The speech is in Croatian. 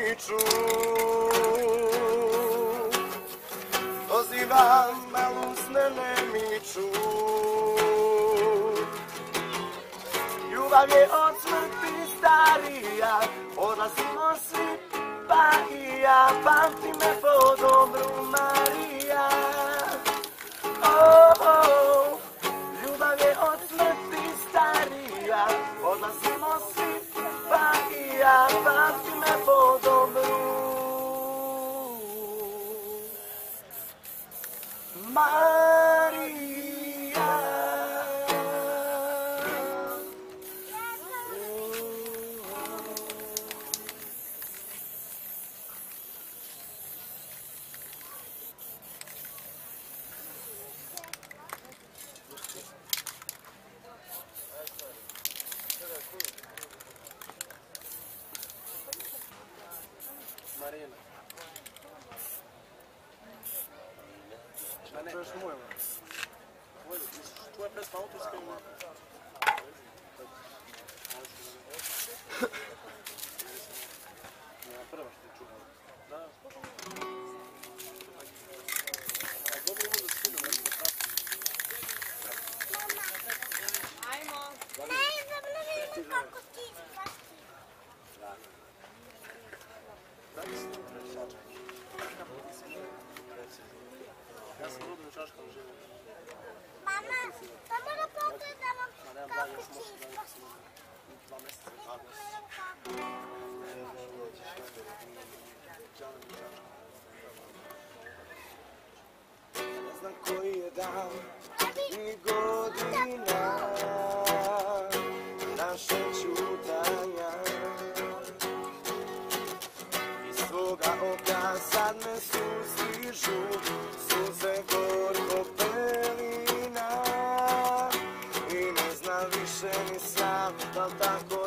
miču. Dozivam, ali usne ne miču. Ljubav je od smrti starija, odlazimo svi, pa i ja, pamti me po dobru Marija. Oh, oh, ljubav je od smrti starija, odlazimo svi, pa i ja, pamti me po dobru Marija. Marina. To jest moje. Tvoja pesma autorska ima. Prva što je čuvala. Da. Dobro imam da skidam, nešto da pratim. Ajmo. Ne, zaboravim kako ti ispati. Da. Da li si to prečačka? Ja sam rodim u Čačkama živim. Mama, pa mora pogledamo kako ti ispati. 2 mjeseca. Ne znam koji je dan i godina naše čutanja. Iz svoga oka sad me sustižu suze gorko pelina. I ne znam više ni sam, da tako